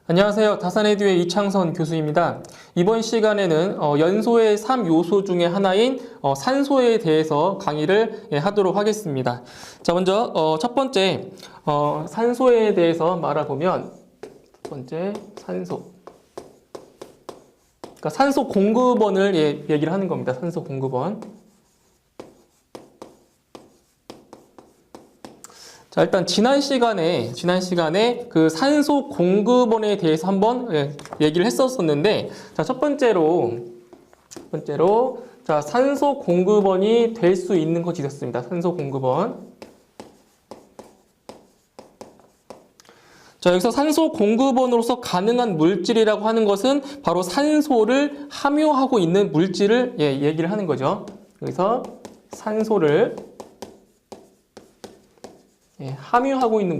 안녕하세요. 다산에듀의 이창선 교수입니다. 이번 시간에는 연소의 3요소 중에 하나인 산소에 대해서 강의를 하도록 하겠습니다. 자, 먼저 첫 번째 산소에 대해서 말해보면 첫 번째 산소. 그러니까 산소 공급원을 얘기를 하는 겁니다. 산소 공급원. 자, 일단 지난 시간에 그 산소 공급원에 대해서 한번 얘기를 했었는데, 자, 첫 번째로 자, 산소 공급원이 될 수 있는 것이 있었습니다. 산소 공급원. 자, 여기서 산소 공급원으로서 가능한 물질이라고 하는 것은 바로 산소를 함유하고 있는 물질을 얘기를 하는 거죠. 여기서 산소를 함유하고 있는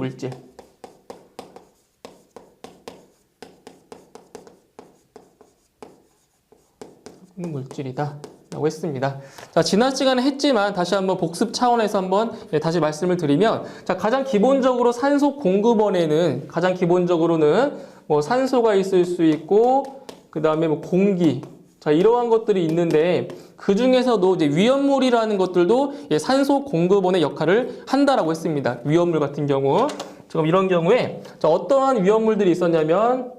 물질이다 라고 했습니다. 자, 지난 시간에 했지만 다시 한번 복습 차원에서 한번 다시 말씀을 드리면, 자, 가장 기본적으로 산소 공급원에는 가장 기본적으로는 뭐 산소가 있을 수 있고, 그 다음에 뭐 공기, 자, 이러한 것들이 있는데, 그 중에서도 이제 위험물이라는 것들도 산소 공급원의 역할을 한다라고 했습니다. 위험물 같은 경우. 지금 이런 경우에 자, 어떠한 위험물들이 있었냐면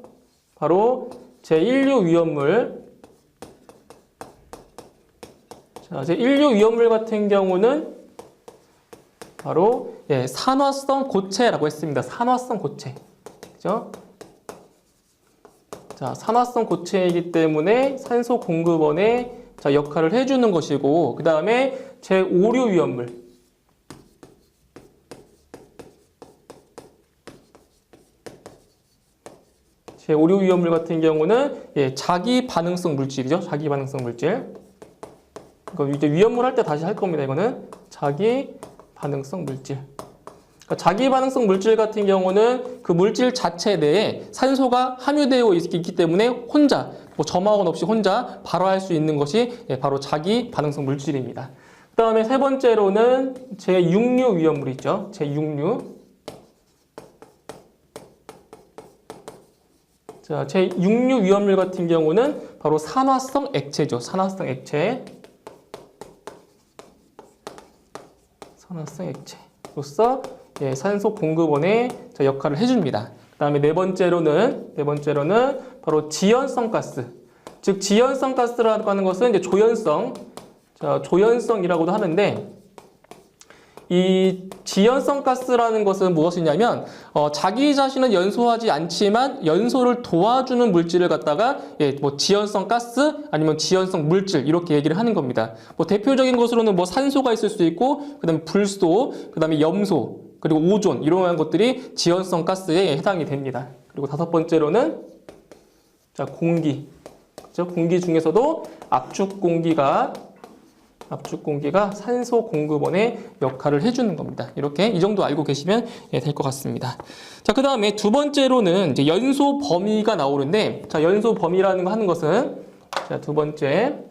바로 제1류 위험물. 자, 제1류 위험물 같은 경우는 바로 산화성 고체라고 했습니다. 산화성 고체. 그죠? 자, 산화성 고체이기 때문에 산소 공급원의 역할을 해주는 것이고, 그 다음에 제5류 위험물. 제5류 위험물 같은 경우는 자기 반응성 물질이죠. 자기 반응성 물질. 이거 이제 위험물 할 때 다시 할 겁니다. 이거는 자기 반응성 물질. 그러니까 자기 반응성 물질 같은 경우는 그 물질 자체 내에 산소가 함유되어 있기 때문에 혼자, 뭐 점화원 없이 혼자 발화할 수 있는 것이 바로 자기 반응성 물질입니다. 그 다음에 세 번째로는 제6류 위험물이 있죠. 제6류. 자, 제6류 위험물 같은 경우는 바로 산화성 액체죠. 산화성 액체. 산화성 액체로서 산소 공급원의 역할을 해줍니다. 그 다음에 네 번째로는 바로 지연성 가스. 즉, 지연성 가스라고 하는 것은 이제 조연성이라고도 하는데, 이 지연성 가스라는 것은 무엇이냐면, 자기 자신은 연소하지 않지만 연소를 도와주는 물질을 갖다가 뭐 지연성 가스 아니면 지연성 물질 이렇게 얘기를 하는 겁니다. 뭐 대표적인 것으로는 뭐 산소가 있을 수도 있고, 그다음에 불소, 그다음에 염소, 그리고 오존 이러한 것들이 지연성 가스에 해당이 됩니다. 그리고 다섯 번째로는 자, 공기. 그렇죠? 공기 중에서도 압축 공기가 산소 공급원의 역할을 해주는 겁니다. 이렇게 이 정도 알고 계시면 될 것 같습니다. 자, 그 다음에 두 번째로는 이제 연소 범위가 나오는데, 자, 연소 범위라는 거 하는 것은 자, 두 번째.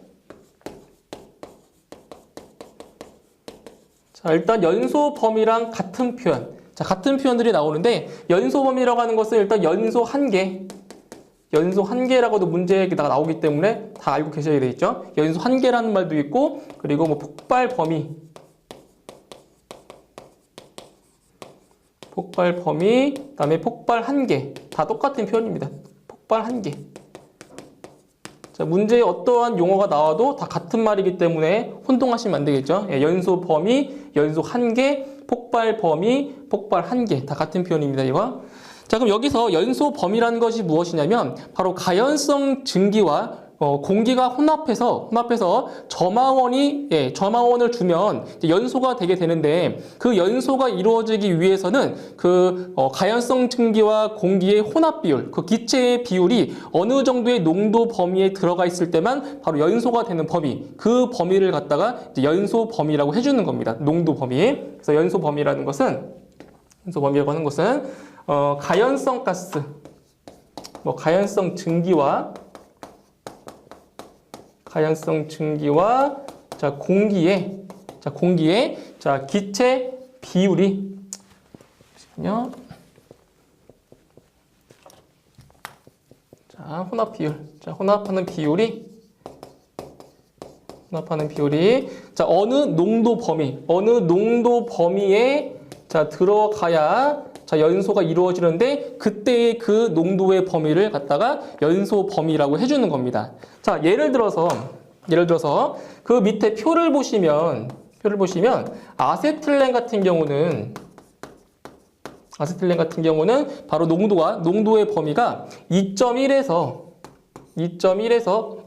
자, 일단 연소 범위랑 같은 표현. 자, 같은 표현들이 나오는데, 연소 범위라고 하는 것은 일단 연소 한계. 연소 한계라고도 문제가 나오기 때문에 다 알고 계셔야 되겠죠. 연소 한계라는 말도 있고, 그리고 뭐 폭발 범위, 그다음에 폭발 한계, 다 똑같은 표현입니다. 폭발 한계. 자, 문제에 어떠한 용어가 나와도 다 같은 말이기 때문에 혼동하시면 안 되겠죠. 연소 범위, 연소 한계, 폭발 범위, 폭발 한계 다 같은 표현입니다. 이거. 자, 그럼 여기서 연소 범위라는 것이 무엇이냐면 바로 가연성 증기와 공기가 혼합해서 점화원을 주면 연소가 되게 되는데, 그 연소가 이루어지기 위해서는 그 가연성 증기와 공기의 혼합 비율, 그 기체의 비율이 어느 정도의 농도 범위에 들어가 있을 때만 바로 연소가 되는 범위, 그 범위를 갖다가 이제 연소 범위라고 해주는 겁니다. 농도 범위. 그래서 연소 범위라고 하는 것은 가연성 가스, 뭐 가연성 증기와 자, 공기의 기체 비율이 자, 혼합 비율. 자, 혼합하는 비율이 자, 어느 농도 범위에 자, 들어가야 자, 연소가 이루어지는데 그때의 그 농도의 범위를 갖다가 연소 범위라고 해주는 겁니다. 자, 예를 들어서 그 밑에 표를 보시면 아세틸렌 같은 경우는 바로 농도의 범위가 2.1에서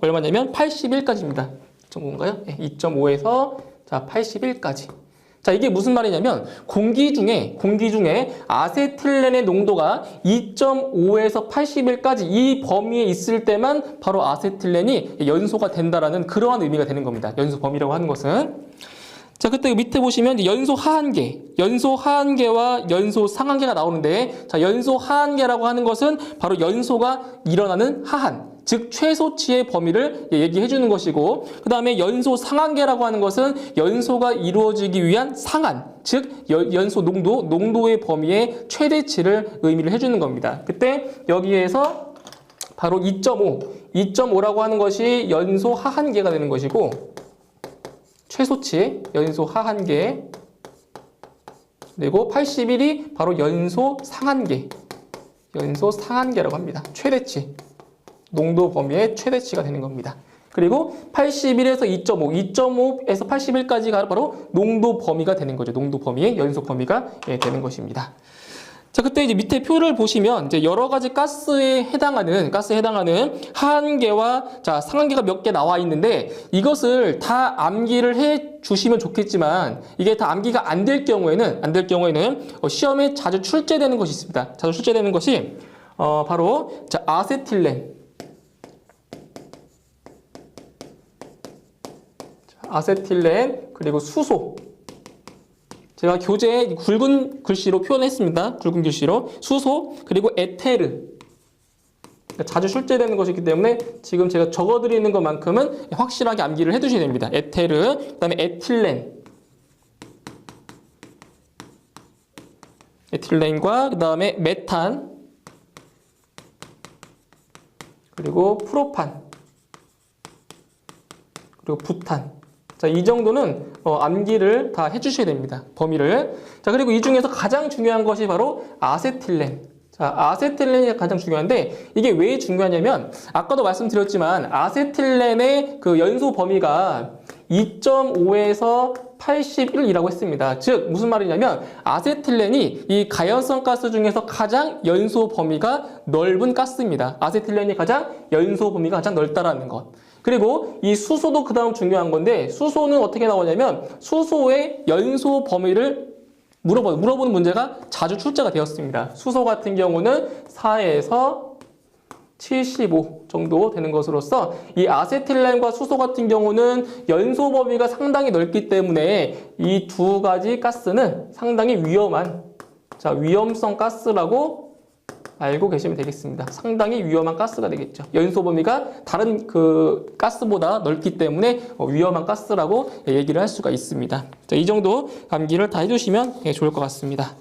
얼마냐면 81까지입니다. 2.5인가요? 네, 2.5에서 자, 81까지. 자, 이게 무슨 말이냐면 공기 중에 아세틸렌의 농도가 2.5에서 81까지 이 범위에 있을 때만 바로 아세틸렌이 연소가 된다라는 그러한 의미가 되는 겁니다. 연소 범위라고 하는 것은. 자, 그때 밑에 보시면 이제 연소 하한계와 연소 상한계가 나오는데, 자, 연소 하한계라고 하는 것은 바로 연소가 일어나는 하한, 즉 최소치의 범위를 얘기해 주는 것이고, 그 다음에 연소 상한계라고 하는 것은 연소가 이루어지기 위한 상한, 즉 연소 농도의 범위의 최대치를 의미를 해주는 겁니다. 그때 여기에서 바로 2.5라고 하는 것이 연소 하한계가 되는 것이고, 최소치 연소 하한계, 그리고 81이 바로 연소 상한계라고 합니다. 최대치, 농도 범위의 최대치가 되는 겁니다. 그리고 81에서 2.5에서 81까지가 바로 농도 범위가 되는 거죠. 농도 범위의 연소 범위가 되는 것입니다. 자, 그때 이제 밑에 표를 보시면 이제 여러 가지 가스에 해당하는 하한계와 자, 상한계가 몇 개 나와 있는데, 이것을 다 암기를 해 주시면 좋겠지만 이게 다 암기가 안 될 경우에는 시험에 자주 출제되는 것이 있습니다. 자주 출제되는 것이 바로 자, 아세틸렌 그리고 수소. 제가 교재에 굵은 글씨로 표현했습니다. 굵은 글씨로. 수소, 그리고 에테르. 자주 출제되는 것이기 때문에 지금 제가 적어드리는 것만큼은 확실하게 암기를 해두셔야 됩니다. 에테르, 그 다음에 에틸렌과 그 다음에 메탄, 그리고 프로판, 그리고 부탄. 자, 이 정도는 암기를 다 해주셔야 됩니다. 범위를. 자, 그리고 이 중에서 가장 중요한 것이 바로 아세틸렌. 자, 아세틸렌이 가장 중요한데, 이게 왜 중요하냐면 아까도 말씀드렸지만 아세틸렌의 그 연소 범위가 2.5에서 81이라고 했습니다. 즉 무슨 말이냐면 아세틸렌이 이 가연성 가스 중에서 가장 연소 범위가 넓은 가스입니다. 아세틸렌이 연소 범위가 가장 넓다라는 것. 그리고 이 수소도 그 다음 중요한 건데, 수소는 어떻게 나오냐면 수소의 연소 범위를 물어보는 문제가 자주 출제가 되었습니다. 수소 같은 경우는 4에서 75 정도 되는 것으로서 이 아세틸렌과 수소 같은 경우는 연소 범위가 상당히 넓기 때문에 이 두 가지 가스는 상당히 위험성 가스라고 알고 계시면 되겠습니다. 상당히 위험한 가스가 되겠죠. 연소 범위가 다른 그 가스보다 넓기 때문에 위험한 가스라고 얘기를 할 수가 있습니다. 자, 이 정도 암기를 다 해주시면 좋을 것 같습니다.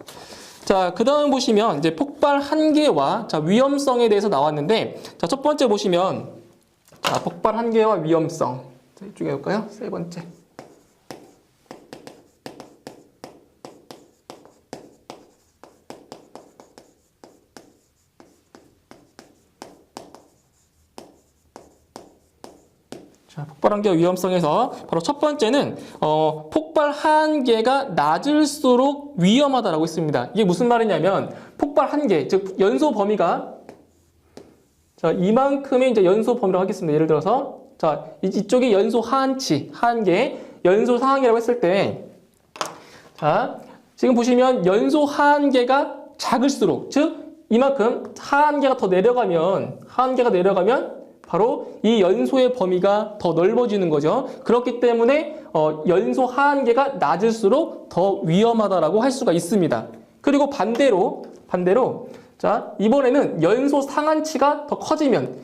자, 그 다음 보시면 이제 폭발 한계와 자, 위험성에 대해서 나왔는데, 자, 첫 번째 보시면 자, 폭발 한계와 위험성. 자, 이쪽에 볼까요? 세 번째. 자, 폭발 한계와 위험성에서 바로 첫 번째는 폭발 한계가 낮을수록 위험하다라고 했습니다. 이게 무슨 말이냐면 폭발 한계, 즉 연소 범위가 자, 이만큼의 이제 연소 범위라고 하겠습니다. 예를 들어서 자, 이쪽이 연소 하한계, 연소 상한계라고 했을 때 자, 지금 보시면 연소 하한계가 작을수록, 즉 이만큼 하한계가 내려가면 바로 이 연소의 범위가 더 넓어지는 거죠. 그렇기 때문에 연소 하한계가 낮을수록 더 위험하다라고 할 수가 있습니다. 그리고 반대로 자, 이번에는 연소 상한치가 더 커지면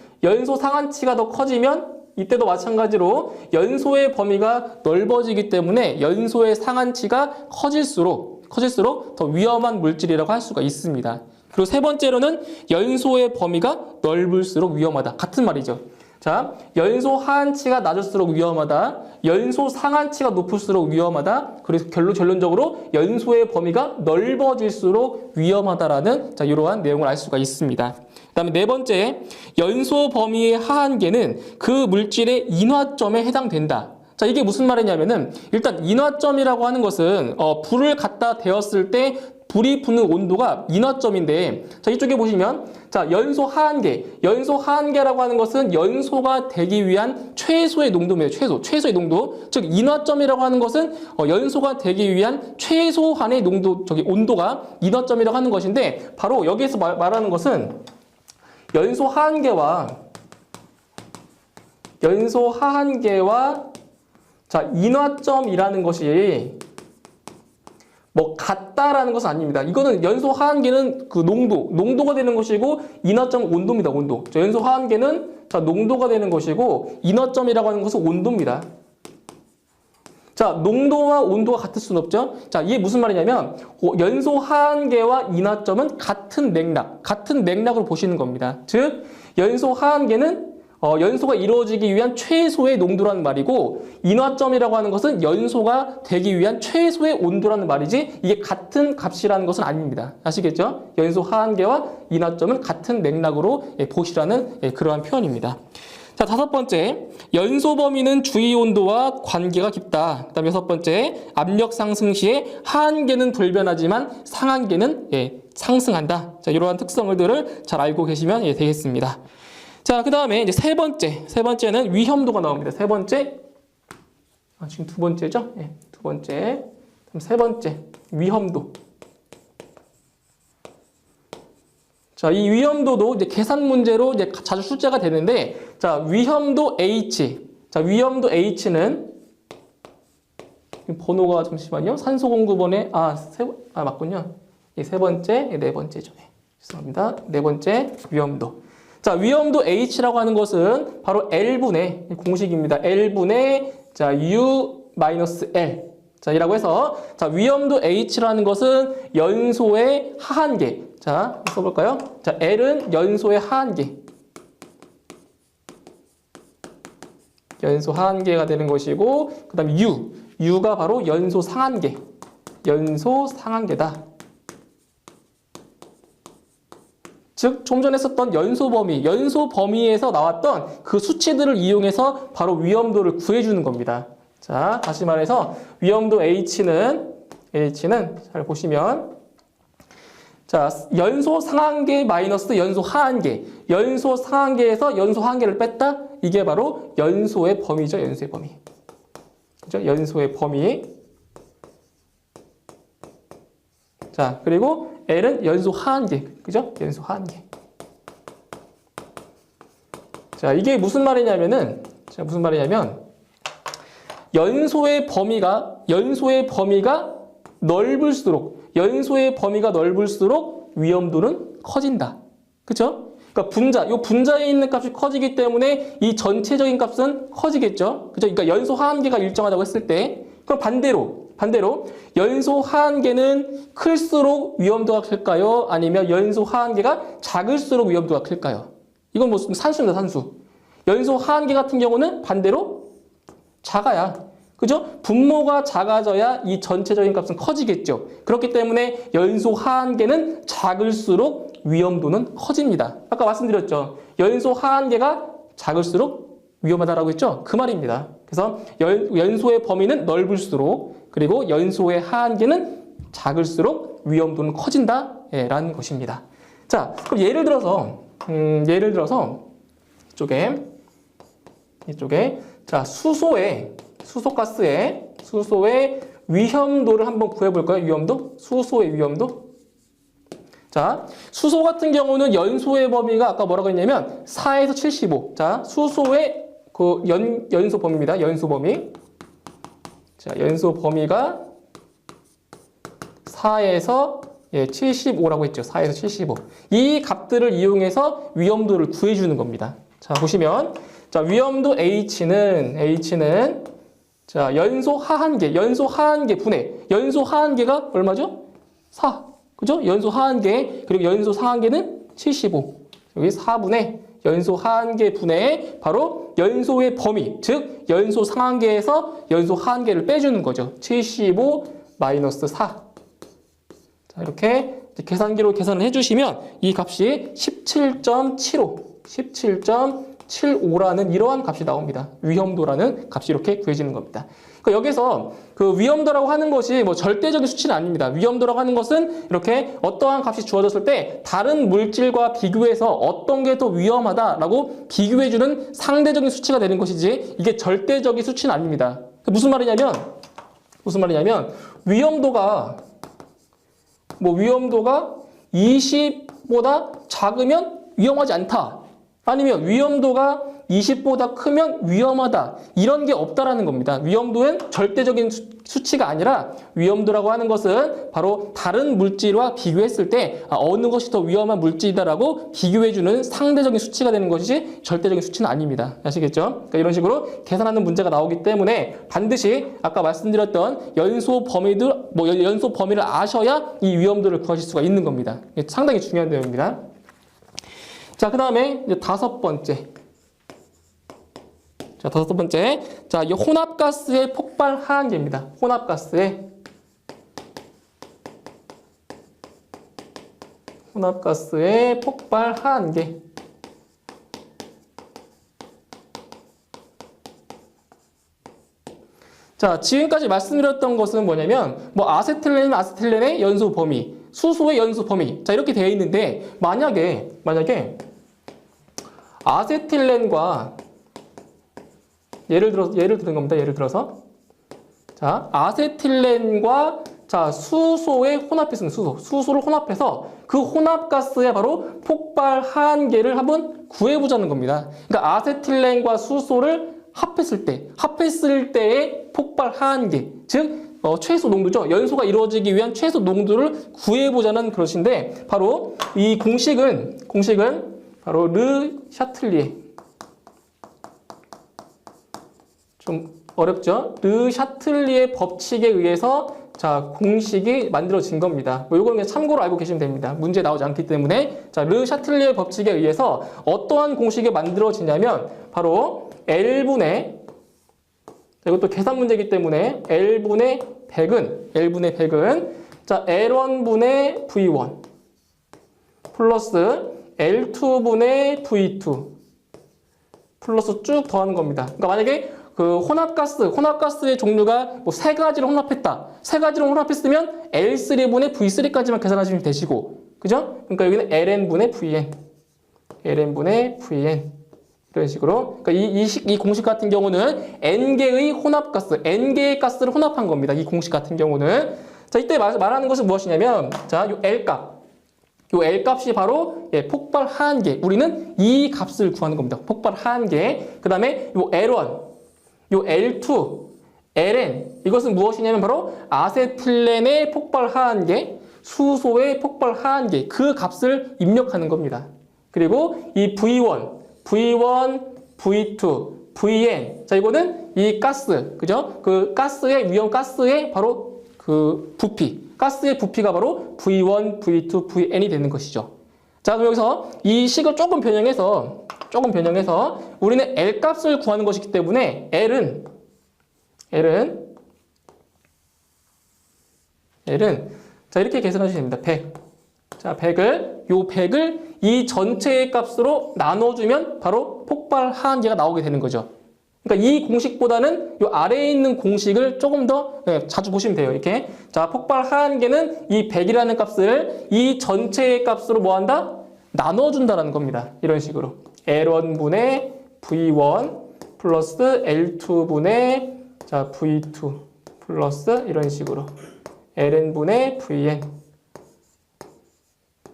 이때도 마찬가지로 연소의 범위가 넓어지기 때문에 연소의 상한치가 커질수록 더 위험한 물질이라고 할 수가 있습니다. 그리고 세 번째로는 연소의 범위가 넓을수록 위험하다. 같은 말이죠. 자, 연소 하한치가 낮을수록 위험하다. 연소 상한치가 높을수록 위험하다. 그래서 결론적으로 연소의 범위가 넓어질수록 위험하다라는 자, 이러한 내용을 알 수가 있습니다. 그다음에 네 번째, 연소 범위의 하한계는 그 물질의 인화점에 해당된다. 자, 이게 무슨 말이냐면은 일단 인화점이라고 하는 것은 불을 갖다 대었을 때 불이 붙는 온도가 인화점인데, 자, 이쪽에 보시면 자, 연소 하한계라고 하는 것은 연소가 되기 위한 최소의 농도입니다. 최소의 농도. 즉 인화점이라고 하는 것은 연소가 되기 위한 최소한의 농도, 온도가 인화점이라고 하는 것인데, 바로 여기에서 말하는 것은 연소 하한계와 자, 인화점이라는 것이 뭐 같다라는 것은 아닙니다. 이거는 연소 하한계는 그 농도가 되는 것이고, 인화점은 온도입니다. 온도. 자, 연소 하한계는 자, 농도가 되는 것이고, 인화점이라고 하는 것은 온도입니다. 자, 농도와 온도가 같을 수는 없죠. 자, 이게 무슨 말이냐면 연소 하한계와 인화점은 같은 맥락으로 보시는 겁니다. 즉, 연소 하한계는 연소가 이루어지기 위한 최소의 농도라는 말이고, 인화점이라고 하는 것은 연소가 되기 위한 최소의 온도라는 말이지, 이게 같은 값이라는 것은 아닙니다. 아시겠죠? 연소 하한계와 인화점은 같은 맥락으로 보시라는 그러한 표현입니다. 자, 다섯 번째, 연소 범위는 주위 온도와 관계가 깊다. 그다음 여섯 번째, 압력 상승 시에 하한계는 불변하지만 상한계는 상승한다. 자, 이러한 특성들을 잘 알고 계시면 되겠습니다. 자, 그 다음에 이제 세 번째는 위험도가 나옵니다. 세 번째, 지금 두 번째죠? 두 번째. 그럼 세 번째, 위험도. 자, 이 위험도도 이제 계산 문제로 이제 자주 출제가 되는데, 자, 위험도 H. 자, 위험도 H는 번호가 잠시만요. 산소 공급원의 맞군요. 세 번째, 네 번째죠. 죄송합니다. 네 번째 위험도. 자, 위험도 H라고 하는 것은 바로 L분의 공식입니다. L분의 자, U-L. 자, 이라고 해서 자, 위험도 H라는 것은 연소의 하한계. 자, 써볼까요? 자, L은 연소의 하한계. 연소 하한계가 되는 것이고, 그 다음에 U가 바로 연소 상한계. 연소 상한계다. 즉, 좀 전에 썼던 연소 범위에서 나왔던 그 수치들을 이용해서 바로 위험도를 구해주는 겁니다. 자, 다시 말해서 위험도 H는 잘 보시면, 자, 연소 상한계 마이너스 연소 하한계. 연소 상한계에서 연소 하한계를 뺐다? 이게 바로 연소의 범위죠. 연소의 범위. 그죠? 연소의 범위. 자, 그리고 L은 연소 하한계. 그죠? 연소 하한계. 자, 이게 무슨 말이냐면, 연소의 범위가 넓을수록 위험도는 커진다. 그죠? 그러니까 분자에 있는 값이 커지기 때문에 이 전체적인 값은 커지겠죠. 그죠? 그러니까 연소 하한계가 일정하다고 했을 때, 그럼 반대로 연소 하한계는 클수록 위험도가 클까요? 아니면 연소 하한계가 작을수록 위험도가 클까요? 이건 뭐 산수입니다, 산수. 연소 하한계 같은 경우는 반대로 작아야, 그죠? 분모가 작아져야 이 전체적인 값은 커지겠죠. 그렇기 때문에 연소 하한계는 작을수록 위험도는 커집니다. 아까 말씀드렸죠. 연소 하한계가 작을수록 위험하다라고 했죠. 그 말입니다. 그래서 연소의 범위는 넓을수록, 그리고 연소의 하한계는 작을수록 위험도는 커진다 라는 것입니다. 자, 그럼 예를 들어서 이쪽에 자, 수소가스의 위험도를 한번 구해볼까요? 수소의 위험도. 자, 수소 같은 경우는 연소의 범위가 아까 뭐라고 했냐면 4에서 75. 자, 수소의 그 연소 범위입니다. 연소 범위. 자, 연소 범위가 4에서 75라고 했죠. 4에서 75. 이 값들을 이용해서 위험도를 구해주는 겁니다. 자, 보시면 자, 위험도 H는 자, 연소 하한계 분해. 연소 하한계가 얼마죠? 4. 그죠? 연소 하한계, 그리고 연소 상한계는 75. 여기 4분의 연소 하한계 분의 바로 연소의 범위, 즉 연소 상한계에서 연소 하한계를 빼주는 거죠. 75 마이너스 4. 자, 이렇게 계산기로 계산을 해주시면 이 값이 17.75, 17.75라는 이러한 값이 나옵니다. 위험도라는 값이 이렇게 구해지는 겁니다. 그러니까 여기서 그 위험도라고 하는 것이 뭐 절대적인 수치는 아닙니다. 위험도라고 하는 것은 이렇게 어떠한 값이 주어졌을 때 다른 물질과 비교해서 어떤 게 더 위험하다라고 비교해주는 상대적인 수치가 되는 것이지 이게 절대적인 수치는 아닙니다. 무슨 말이냐면 위험도가 20보다 작으면 위험하지 않다. 아니면 위험도가 20보다 크면 위험하다. 이런 게 없다라는 겁니다. 위험도는 절대적인 수치가 아니라 위험도라고 하는 것은 바로 다른 물질과 비교했을 때 어느 것이 더 위험한 물질이다라고 비교해주는 상대적인 수치가 되는 것이지 절대적인 수치는 아닙니다. 아시겠죠? 그러니까 이런 식으로 계산하는 문제가 나오기 때문에 반드시 아까 말씀드렸던 연소 범위를 아셔야 이 위험도를 구하실 수가 있는 겁니다. 상당히 중요한 내용입니다. 자, 그 다음에 이제 다섯 번째. 자, 이 혼합가스의 폭발 하한계입니다. 혼합가스의 폭발 하한계. 자, 지금까지 말씀드렸던 것은 뭐냐면, 아세틸렌의 연소 범위, 수소의 연소 범위. 자, 이렇게 되어 있는데, 만약에, 아세틸렌과 예를 들어서 자, 아세틸렌과 자, 수소의 혼합했습니다. 수소를 혼합해서 그 혼합가스의 바로 폭발 하한계를 한번 구해보자는 겁니다. 그러니까 아세틸렌과 수소를 합했을 때의 폭발 하한계, 즉 최소 농도죠. 연소가 이루어지기 위한 최소 농도를 구해보자는 것인데 바로 이 공식은 바로 르 샤틀리에, 좀 어렵죠? 르 샤틀리에 법칙에 의해서 자, 공식이 만들어진 겁니다. 이거는 그냥 참고로 알고 계시면 됩니다. 문제 나오지 않기 때문에. 자, 르 샤틀리에 법칙에 의해서 어떠한 공식이 만들어지냐면 바로 L분의, 이것도 계산 문제이기 때문에 L분의 100은 자, L1분의 V1 플러스 L2분의 V2 플러스 쭉 더하는 겁니다. 그러니까 만약에 그 혼합가스의 종류가 뭐 세 가지를 혼합했다. 세 가지를 혼합했으면 L3분의 V3까지만 계산하시면 되시고, 그죠? 그러니까 여기는 LN분의 VN 이런 식으로. 그러니까 이 공식 같은 경우는 N개의 혼합가스, N개의 가스를 혼합한 겁니다. 이 공식 같은 경우는. 자, 이때 말하는 것은 무엇이냐면, 자, 요 L값이 바로 폭발 하한계. 우리는 이 값을 구하는 겁니다. 폭발 하한계. 그 다음에 요 L1, 요 L2, LN. 이것은 무엇이냐면 바로 아세틸렌의 폭발 하한계, 수소의 폭발 하한계. 그 값을 입력하는 겁니다. 그리고 이 V1, V2, VN. 자, 이거는 이 가스, 그죠? 그 위험 가스의 바로 그 부피. 가스의 부피가 바로 V1, V2, VN이 되는 것이죠. 자, 그럼 여기서 이 식을 조금 변형해서 우리는 L 값을 구하는 것이기 때문에 L은 자, 이렇게 계산하시면 됩니다. 100. 자, 100을 이 전체의 값으로 나눠주면 바로 폭발 하한계가 나오게 되는 거죠. 그러니까 이 공식보다는 이 아래에 있는 공식을 조금 더 자주 보시면 돼요. 이렇게. 자, 폭발 하한계는 이 100이라는 값을 이 전체의 값으로 뭐한다? 나눠준다는 겁니다. 이런 식으로. L1분의 V1 플러스 L2분의 자, V2 플러스 이런 식으로. LN분의 VN.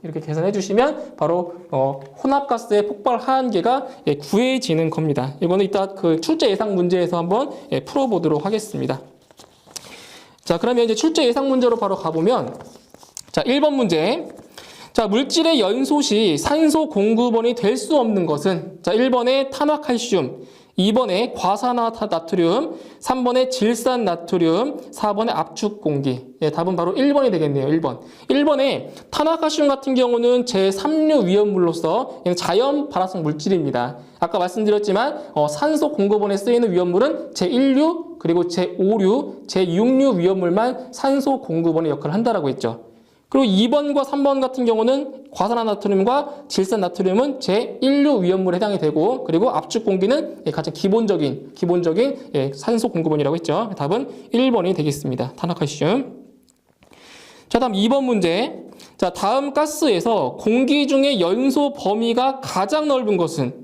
이렇게 계산해 주시면 바로 혼합가스의 폭발 하한계가 구해지는 겁니다. 이거는 이따 그 출제 예상 문제에서 한번 풀어보도록 하겠습니다. 자, 그러면 이제 출제 예상 문제로 바로 가보면, 자, 1번 문제. 자, 물질의 연소 시 산소 공급원이 될 수 없는 것은, 자, 1번에 탄화칼슘, 2번에 과산화나트륨, 3번에 질산나트륨, 4번에 압축공기. 예, 답은 바로 1번이 되겠네요. 1번. 1번에 탄화칼슘 같은 경우는 제3류 위험물로서 그냥 자연 발화성 물질입니다. 아까 말씀드렸지만 산소 공급원에 쓰이는 위험물은 제1류, 그리고 제5류, 제6류 위험물만 산소 공급원의 역할을 한다라고 했죠. 그리고 2번과 3번 같은 경우는 과산화나트륨과 질산나트륨은 제1류 위험물에 해당이 되고, 그리고 압축공기는 가장 기본적인 산소 공급원이라고 했죠. 답은 1번이 되겠습니다. 탄화칼슘. 자, 다음 2번 문제. 자, 다음 가스에서 공기 중에 연소 범위가 가장 넓은 것은?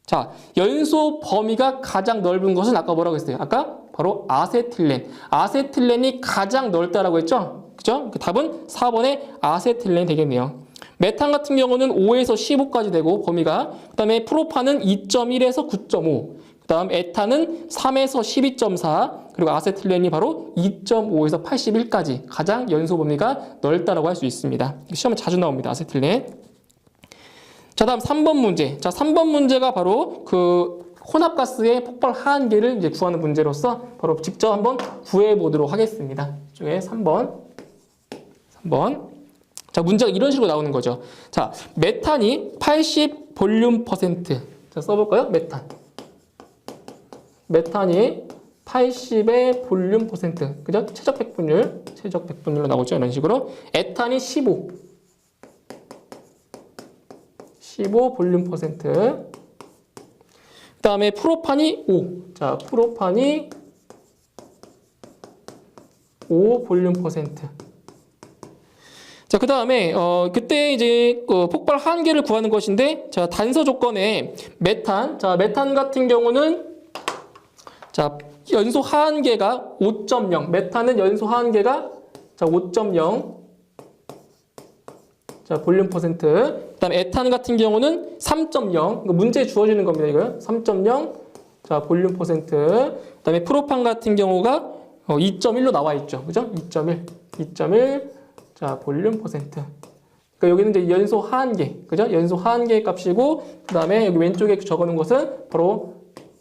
자, 연소 범위가 가장 넓은 것은 아까 뭐라고 했어요? 아까 바로 아세틸렌. 아세틸렌이 가장 넓다라고 했죠? 그죠? 그 답은 4번의 아세틸렌이 되겠네요. 메탄 같은 경우는 5에서 15까지 되고 범위가, 그 다음에 프로판은 2.1에서 9.5, 그 다음 에탄은 3에서 12.4, 그리고 아세틸렌이 바로 2.5에서 81까지 가장 연소 범위가 넓다라고 할 수 있습니다. 시험에 자주 나옵니다. 아세틸렌. 자, 다음 3번 문제. 자, 3번 문제가 바로 그 혼합가스의 폭발 하한계를 이제 구하는 문제로서 바로 직접 한번 구해 보도록 하겠습니다. 이쪽에 3번. 자, 문제가 이런 식으로 나오는 거죠. 자, 메탄이 80 볼륨 %. 자, 써볼까요? 메탄이 80의 볼륨 %. 그죠? 최적 백분율로 나오죠. 이런 식으로. 에탄이 15 볼륨 %. 그 다음에 프로판이 5. 자, 프로판이 5 볼륨 %. 자, 그 다음에, 그때 이제, 폭발 한계를 구하는 것인데, 자, 단서 조건에 메탄. 자, 메탄 같은 경우는, 자, 연소 하한계가 5.0. 메탄은 연소 하한계가, 자, 5.0. 자, 볼륨 %. 그 다음에 에탄 같은 경우는 3.0. 문제에 주어지는 겁니다, 이거요. 3.0. 자, 볼륨 %. 그 다음에 프로판 같은 경우가 2.1로 나와 있죠. 그죠? 2.1. 자, 볼륨 %. 그러니까 여기는 이제 연소 하한계, 그죠? 연소 하한계의 값이고, 그 다음에 여기 왼쪽에 적어놓은 것은 바로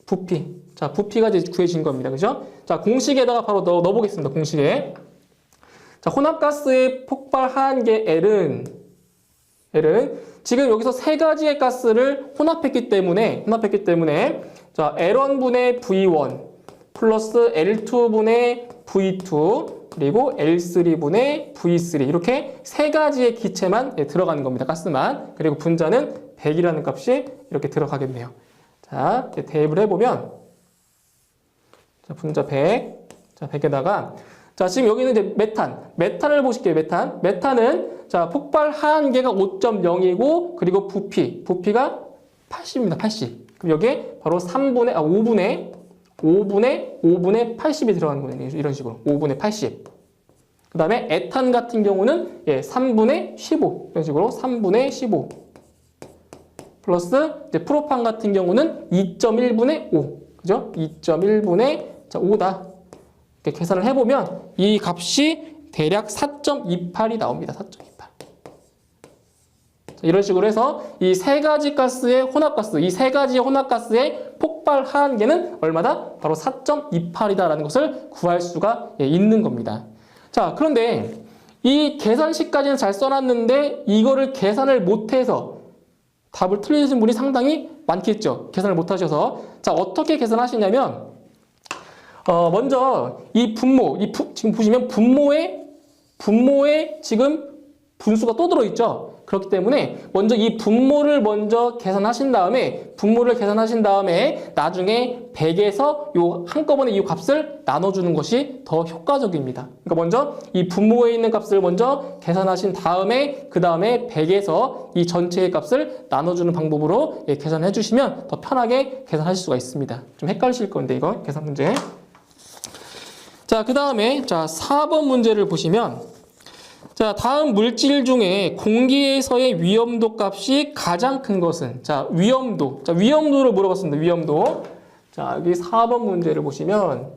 부피. 자, 부피가 이제 구해진 겁니다. 그죠? 자, 공식에다가 바로 넣어보겠습니다. 공식에. 자, 혼합가스의 폭발 하한계 L은 지금 여기서 세 가지의 가스를 혼합했기 때문에, 자, L1분의 V1 플러스 L2분의 V2 그리고 L3분의 V3 이렇게 세 가지의 기체만 들어가는 겁니다. 가스만. 그리고 분자는 100이라는 값이 이렇게 들어가겠네요. 자, 대입을 해보면 자, 분자 100. 자, 100에다가 자, 지금 여기는 이제 메탄을 보실게요. 메탄은 자, 폭발 하한계가 5.0이고 그리고 부피가 80입니다. 80. 그럼 여기에 바로 5분의 80이 들어가는 거예요. 이런 식으로. 5분의 80. 그 다음에 에탄 같은 경우는 3분의 15. 이런 식으로 3분의 15. 플러스 이제 프로판 같은 경우는 2.1분의 5. 그죠? 2.1분의 5다. 이렇게 계산을 해보면 이 값이 대략 4.28이 나옵니다. 4.28. 이런 식으로 해서 이 세 가지 가스의 혼합가스, 이 세 가지의 혼합가스의 폭발 하한계는 얼마다? 바로 4.28이다라는 것을 구할 수가 있는 겁니다. 자, 그런데 이 계산식까지는 잘 써놨는데 이거를 계산을 못해서 답을 틀리신 분이 상당히 많겠죠. 계산을 못하셔서. 자, 어떻게 계산하시냐면 먼저 이 분모, 지금 보시면 분모에 지금 분수가 또 들어있죠. 그렇기 때문에 먼저 이 분모를 계산하신 다음에 나중에 100에서 요 한꺼번에 이 값을 나눠주는 것이 더 효과적입니다. 그러니까 먼저 이 분모에 있는 값을 먼저 계산하신 다음에 그 다음에 100에서 이 전체의 값을 나눠주는 방법으로 계산해 주시면 더 편하게 계산하실 수가 있습니다. 좀 헷갈리실 건데 이거 계산 문제. 자, 그 다음에 자 4번 문제를 보시면 자, 다음 물질 중에 공기에서의 위험도 값이 가장 큰 것은? 자, 위험도. 자, 위험도를 물어봤습니다. 위험도. 자, 여기 4번 문제를 보시면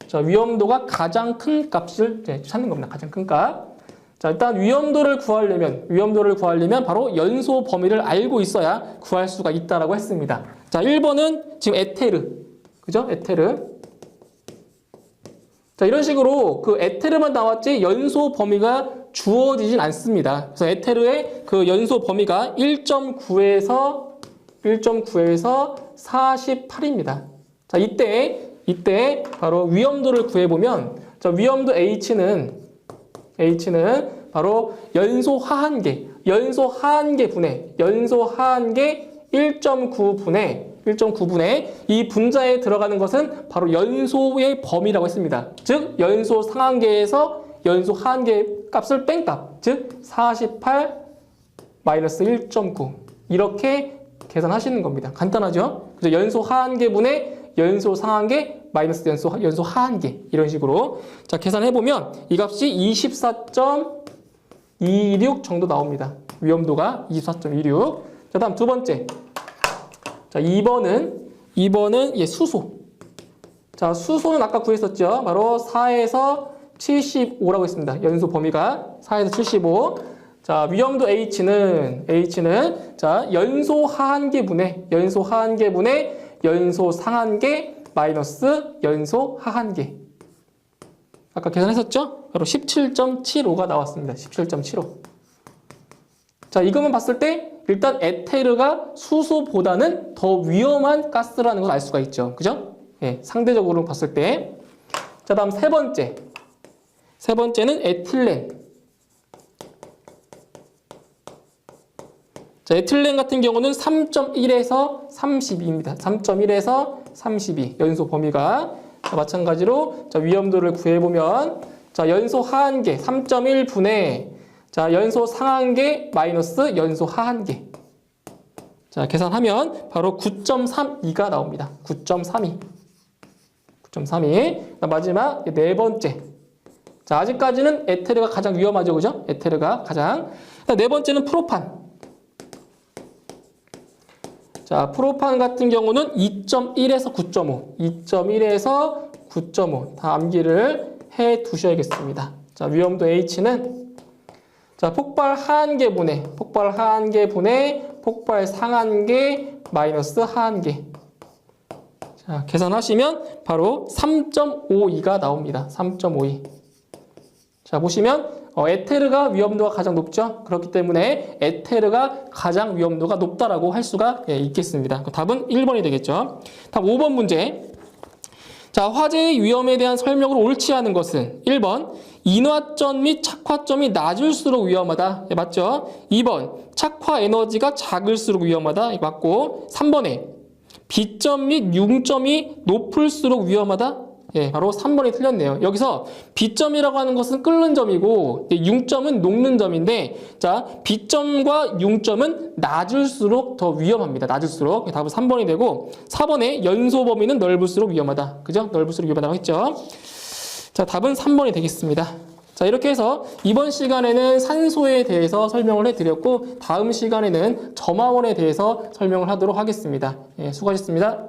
자, 위험도가 가장 큰 값을 찾는 겁니다. 가장 큰 값. 자, 일단 위험도를 구하려면 바로 연소 범위를 알고 있어야 구할 수가 있다라고 했습니다. 자, 1번은 지금 에테르. 그죠? 에테르. 자, 이런 식으로 그 에테르만 나왔지 연소 범위가 주어지진 않습니다. 그래서 에테르의 그 연소 범위가 1.9에서 48입니다. 자, 이때 바로 위험도를 구해보면, 자, 위험도 H는 바로 연소 하한계 분의 1.9분의 이 분자에 들어가는 것은 바로 연소의 범위라고 했습니다. 즉, 연소 상한계에서 연소 하한계 값을 뺀 값, 즉 48 마이너스 1.9 이렇게 계산하시는 겁니다. 간단하죠? 그래서 연소 하한계분의 연소 상한계 마이너스 연소 하한계 이런 식으로 자 계산해보면 이 값이 24.26 정도 나옵니다. 위험도가 24.26. 자, 다음 두 번째. 자, 2번은 수소. 자, 수소는 아까 구했었죠. 바로 4에서 75라고 했습니다. 연소 범위가 4에서 75. 자, 위험도 H는 자, 연소 하한계분의 연소 상한계 마이너스 연소 하한계. 아까 계산했었죠? 바로 17.75가 나왔습니다. 17.75. 자, 이것만 봤을 때 일단 에테르가 수소보다는 더 위험한 가스라는 걸 알 수가 있죠. 그죠? 예, 상대적으로 봤을 때. 자, 다음 세 번째는 에틸렌. 자, 에틸렌 같은 경우는 3.1에서 32입니다. 3.1에서 32 연소 범위가. 자, 마찬가지로 자, 위험도를 구해보면 자, 연소 하한계 3.1분의 자, 연소 상한계 마이너스 연소 하한계. 자, 계산하면 바로 9.32가 나옵니다. 9.32. 마지막 네 번째. 자, 아직까지는 에테르가 가장 위험하죠. 그죠? 에테르가 가장. 네 번째는 프로판. 자, 프로판 같은 경우는 2.1에서 9.5. 2.1에서 9.5. 다 암기를 해 두셔야겠습니다. 자, 위험도 H는 자, 폭발 하한계분의 폭발 상한계 마이너스 하한계. 자, 계산하시면 바로 3.52가 나옵니다. 3.52. 자, 보시면 에테르가 위험도가 가장 높죠. 그렇기 때문에 에테르가 가장 위험도가 높다라고 할 수가 있겠습니다. 답은 1번이 되겠죠. 다음 5번 문제. 자, 화재의 위험에 대한 설명을 옳지 않은 것은 1번 인화점 및 착화점이 낮을수록 위험하다. 맞죠? 2번 착화 에너지가 작을수록 위험하다. 이거 맞고 3번에 B점 및 융점이 높을수록 위험하다. 예, 바로 3번이 틀렸네요. 여기서 B점이라고 하는 것은 끓는 점이고 융점은 녹는 점인데 자, B점과 융점은 낮을수록 더 위험합니다. 낮을수록. 답은 3번이 되고 4번에 연소 범위는 넓을수록 위험하다. 그죠? 넓을수록 위험하다고 했죠. 자, 답은 3번이 되겠습니다. 자, 이렇게 해서 이번 시간에는 산소에 대해서 설명을 해드렸고 다음 시간에는 점화원에 대해서 설명을 하도록 하겠습니다. 예, 수고하셨습니다.